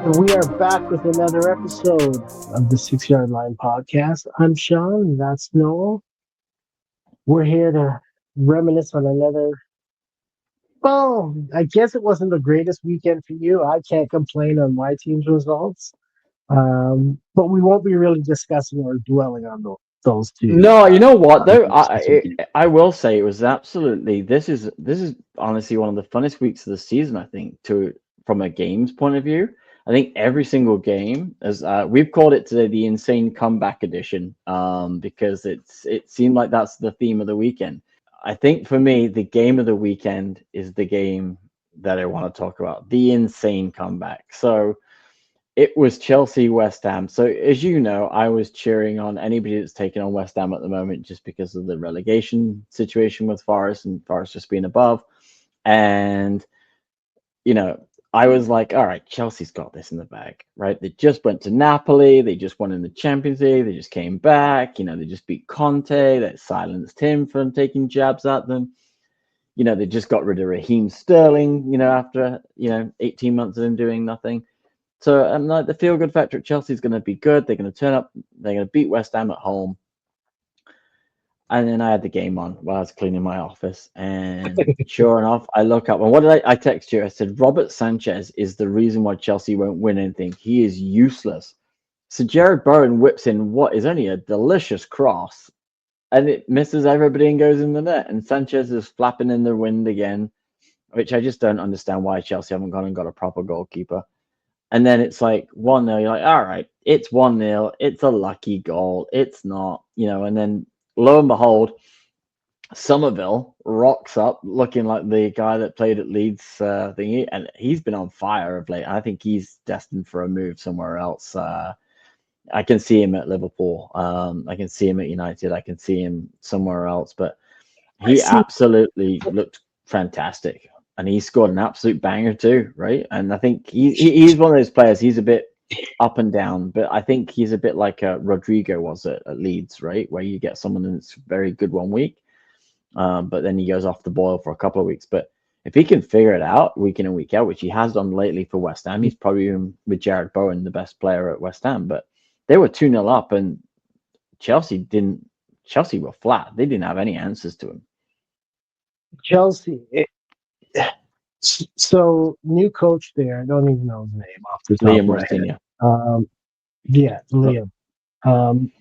We are back with another episode of the 6 Yard Line podcast. I'm Sean, that's Noel. We're here to reminisce on another. Well, I guess it wasn't the greatest weekend for you. I can't complain on my team's results. But we won't be really discussing or dwelling on those two No, you know what though? games this weekend. I will say it was absolutely this is honestly one of the funnest weeks of the season. I think to from a games point of view. I think every single game, as we've called it today, the insane comeback edition, because it seemed like that's the theme of the weekend. I think for me, the game of the weekend is the game that I want to talk about, the insane comeback. So it was Chelsea West Ham. So as you know, I was cheering on anybody that's taken on West Ham at the moment just because of the relegation situation with Forest and Forest just being above. And you know, I was like, all right, Chelsea's got this in the bag, right? They just went to Napoli, they just won in the Champions League, they just came back, they just beat Conte, that silenced him from taking jabs at them. They just got rid of Raheem Sterling, after 18 months of him doing nothing. So I'm like, the feel good factor at Chelsea is going to be good. They're going to turn up. They're going to beat West Ham at home. And then I had the game on while I was cleaning my office. And sure enough, I look up and what did I text you? I said, Robert Sanchez is the reason why Chelsea won't win anything. He is useless. So Jared Bowen whips in what is only a delicious cross and it misses everybody and goes in the net. And Sanchez is flapping in the wind again, which I just don't understand why Chelsea haven't gone and got a proper goalkeeper. And then it's like 1-0. You're like, all right, it's 1-0. It's a lucky goal. It's not, and then lo and behold, Somerville rocks up looking like the guy that played at Leeds thingy, and he's been on fire of late. I think he's destined for a move somewhere else. I can see him at Liverpool. I can see him at United. I can see him somewhere else, but I he see. absolutely looked fantastic. And he scored an absolute banger too, right? And I think he's one of those players. He's a bit up and down, but I think he's a bit like Rodrigo was at Leeds, right? Where you get someone that's very good one week, but then he goes off the boil for a couple of weeks. But if he can figure it out week in and week out, which he has done lately for West Ham, he's probably with Jared Bowen the best player at West Ham. But they were 2-0 up, and Chelsea didn't. Chelsea were flat. They didn't have any answers to him. Chelsea. So new coach there. I don't even know his name off the top of Liam my head. Rostinha. Yeah, Liam. Um,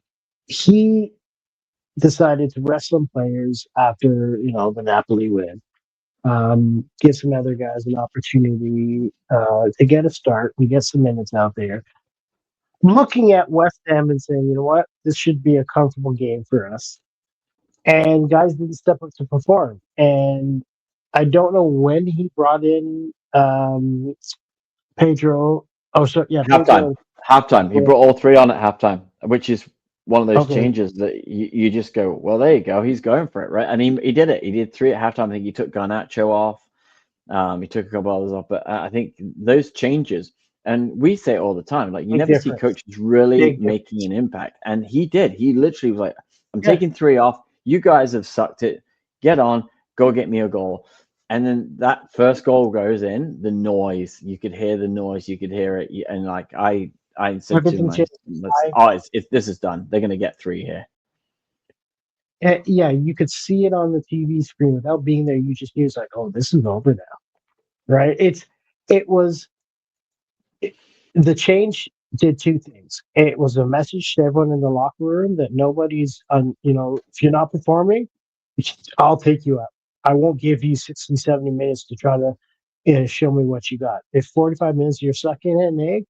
he decided to rest some players after the Napoli win. Give some other guys an opportunity to get a start and get some minutes out there. Looking at West Ham and saying, you know what, this should be a comfortable game for us. And guys didn't step up to perform. And I don't know when he brought in Pedro. Oh, so yeah, Halftime. Pedro. Halftime. He brought all three on at halftime, which is one of those Okay, changes that you just go, well, there you go. He's going for it, right? And he did it. He did three at halftime. I think he took Garnacho off. He took a couple others off. But I think those changes, and we say it all the time, like you big never see difference. coaches really Big making difference. an impact. And he did. He literally was like, I'm Yeah, taking three off. You guys have sucked it. Get on. Go get me a goal. And then that first goal goes in, the noise, you could hear the noise, you could hear it. And like I said to everything my, changed. let's, oh, this is done. They're going to get three here. Yeah, you could see it on the TV screen without being there. You just hear it's like, oh, this is over now, right? It was it, the change did two things. It was a message to everyone in the locker room that nobody's on. If you're not performing, I'll take you out. I won't give you 60, 70 minutes to try to show me what you got. If 45 minutes you're sucking at an egg,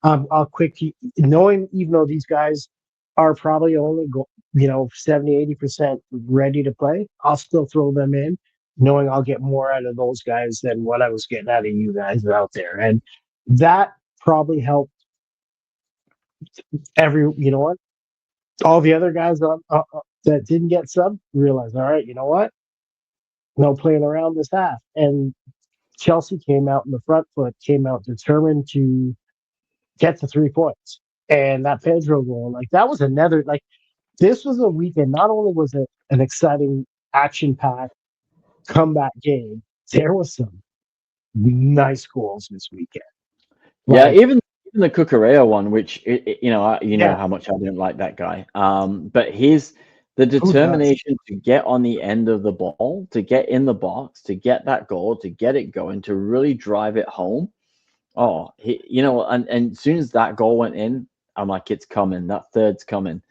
I'll quick knowing even though these guys are probably only 70, 80% ready to play, I'll still throw them in, knowing I'll get more out of those guys than what I was getting out of you guys out there. And that probably helped what? All the other guys that didn't get sub realized, all right, you know what? No playing around this half. And Chelsea came out in the front foot, came out determined to get to 3 points. And that Pedro goal, like that was another like this was a weekend. Not only was it an exciting action-packed comeback game, there was some nice goals this weekend. Yeah, Like even the Cucurella one, which you know, you know Yeah, how much I don't like that guy. But his the who does? determination to get on the end of the ball, to get in the box, to get that goal, to get it going, to really drive it home. Oh, you know, and as soon as that goal went in, I'm like, it's coming. That third's coming.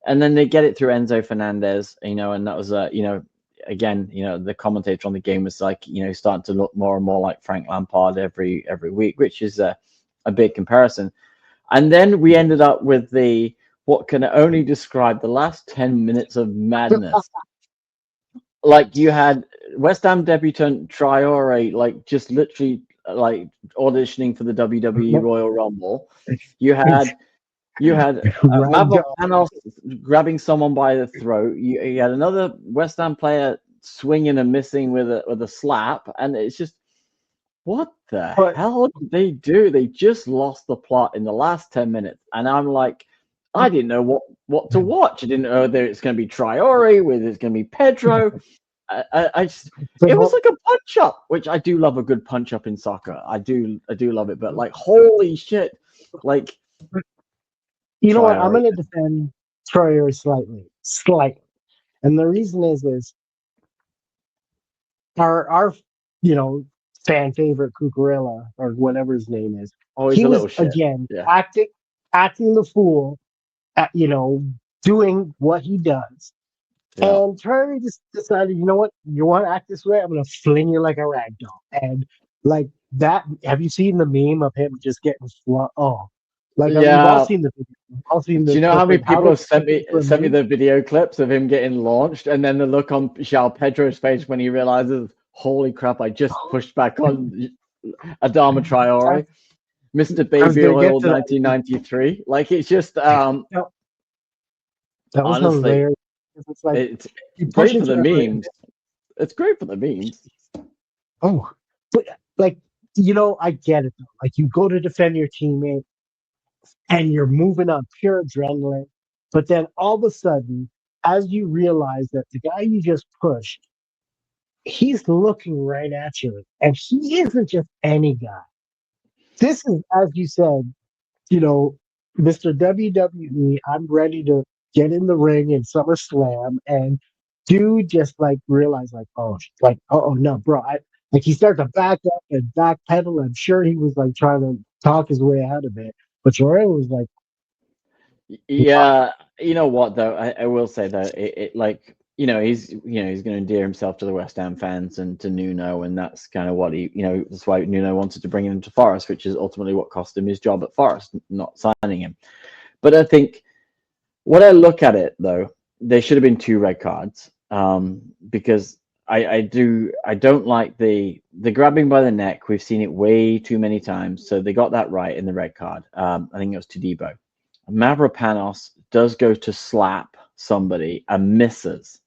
And then they get it through Enzo Fernandez, you know, and that was you know, again, you know, the commentator on the game was like, you know, starting to look more and more like Frank Lampard every week, which is a big comparison. And then we ended up with the what can only describe the last 10 minutes of madness. Like you had West Ham debutant Traore, like just literally like auditioning for the WWE Royal Rumble. You It's had ragdoll. Mavropanos grabbing someone by the throat. You had another West Ham player swinging and missing with a slap, and it's just what the But hell did they do? They just lost the plot in the last 10 minutes, and I'm like, I didn't know what to watch. I didn't know whether it's going to be Traore, whether it's going to be Pedro. I just the it was whole, like a punch up, which I do love a good punch up in soccer. I do love it, but like holy shit, like you know what? I'm Traore. going to defend Troyer slightly, and the reason is our you know fan favorite Cucurella or whatever his name is. Oh, he's He a was little shit. again Yeah. acting the fool, at, doing what he does. Yeah. And Terry just decided, you know what? You want to act this way? I'm going to fling you like a rag doll. And like that, have you seen the meme of him just getting Oh, like we've all Yeah. seen the video. We've all seen Do the you know clip how many of how people to have sent make it me into a meme. the video clips of him getting launched and then the look on João Pedro's face when he realizes, holy crap, I just pushed back on Adama I, Traore, Mr. I was Baby going to get Oil to that. 1993. Like it's just No, that was honestly, hilarious. It's like it's you push great for into the a ring. memes. It's great for the memes. Oh, but like, I get it though. Like you go to defend your teammate and you're moving on pure adrenaline. But then all of a sudden, as you realize that the guy you just pushed, he's looking right at you. And he isn't just any guy. This is, as you said, you know, Mr. WWE, I'm ready to get in the ring in SummerSlam. And dude just like realized, like, oh no, bro. Like he started to back up and backpedal. I'm sure he was like trying to talk his way out of it. But Jordan was like, Yeah, you know what though? I will say that it like he's going to endear himself to the West Ham fans and to Nuno, and that's kind of what that's why Nuno wanted to bring him to Forest, which is ultimately what cost him his job at Forest, not signing him. But I think what I look at it though, there should have been two red cards, because I don't like the grabbing by the neck. We've seen it way too many times, so they got that right in the red card. I think it was to Debo. Mavropanos does go to slap somebody and misses.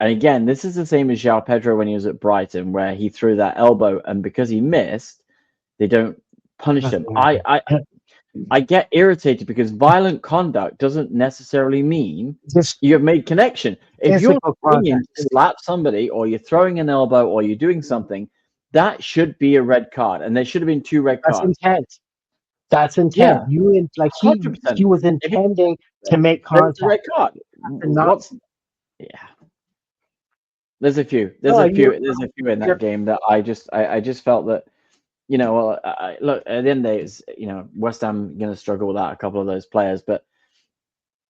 And again, this is the same as João Pedro when he was at Brighton, where he threw that elbow, and because he missed, they don't punish him. nothing happened. I get irritated because violent conduct doesn't necessarily mean Just you have made connection. If you're physical going in contact. to slap somebody, or you're throwing an elbow, or you're doing something, that should be a red card, and there should have been two red That's cards. intent. That's intent. Yeah, Like he 100%. he was If you intending to make then it's a red contact card. and not. What's yeah? There's a few. No, There's a few in that game that I just felt that well, look at the end of the day, West Ham going to struggle without a couple of those players, but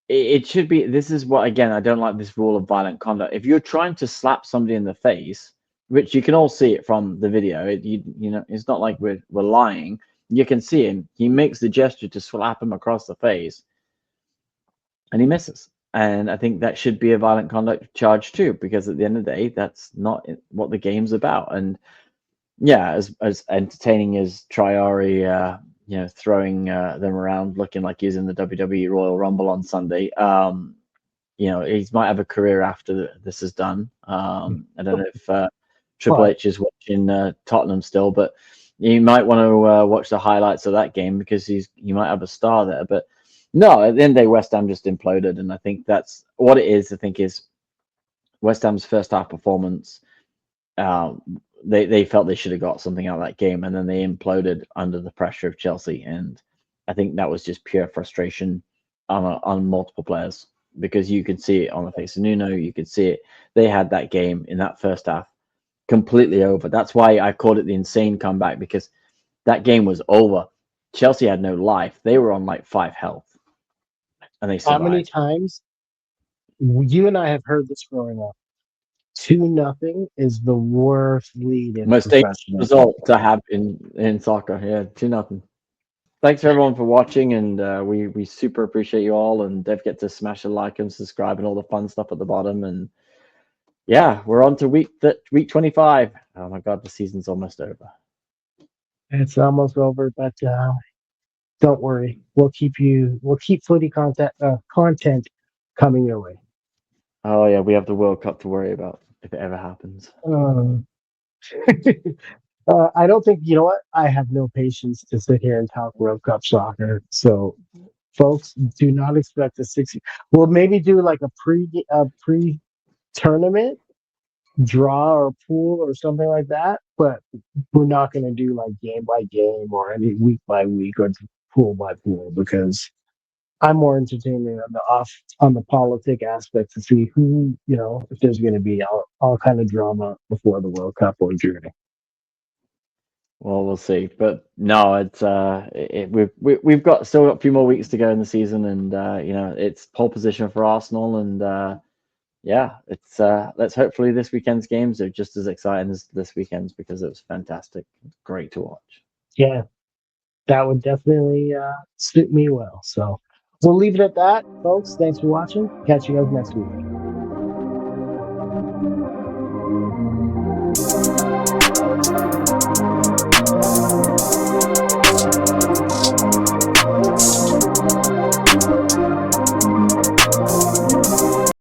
it should be. This is what again I don't like this rule of violent conduct. If you're trying to slap somebody in the face, which you can all see it from the video, it's not like we're lying. You can see him. He makes the gesture to slap him across the face, and he misses. And I think that should be a violent conduct charge too, because at the end of the day, that's not what the game's about. And yeah, as entertaining as Traore, throwing them around, looking like he's in the WWE Royal Rumble on Sunday. He might have a career after this is done. I don't know if Triple but H is watching Tottenham still, but you might want to watch the highlights of that game because he might have a star there. But no, at the end of the day, West Ham just imploded, and I think that's what it is. I think is West Ham's first half performance. They felt they should have got something out of that game, and then they imploded under the pressure of Chelsea, and I think that was just pure frustration on multiple players because you could see it on the face of Nuno. You could see it. They had that game in that first half completely over. That's why I called it the insane comeback because that game was over. Chelsea had no life. They were on like 5 health and they How many survived. times you and I have heard this growing up? 2-0 is the worst lead in Most dangerous professional result to football. have in soccer. Yeah, 2-0. Thanks everyone for watching, and we super appreciate you all. And don't forget to smash a like and subscribe and all the fun stuff at the bottom. And yeah, we're on to week 25. Oh my god, the season's almost over. It's almost over, but don't worry. We'll keep footy content coming your way. Oh yeah, we have the World Cup to worry about if it ever happens. Um, I don't think you know what. I have no patience to sit here and talk World Cup soccer. So, folks, do not expect a 60. We'll maybe do like a pre tournament draw or pool or something like that. But we're not going to do like game by game or any week by week or pool by pool because I'm more entertained on the politic aspect to see who if there's going to be all kind of drama before the World Cup or during. Well, we'll see. But no, we've got still got a few more weeks to go in the season, and it's pole position for Arsenal, and yeah, it's let's hopefully this weekend's games are just as exciting as this weekend's because it was fantastic, great to watch. Yeah, that would definitely suit me well. So we'll leave it at that, folks. Thanks for watching. Catch you guys next week.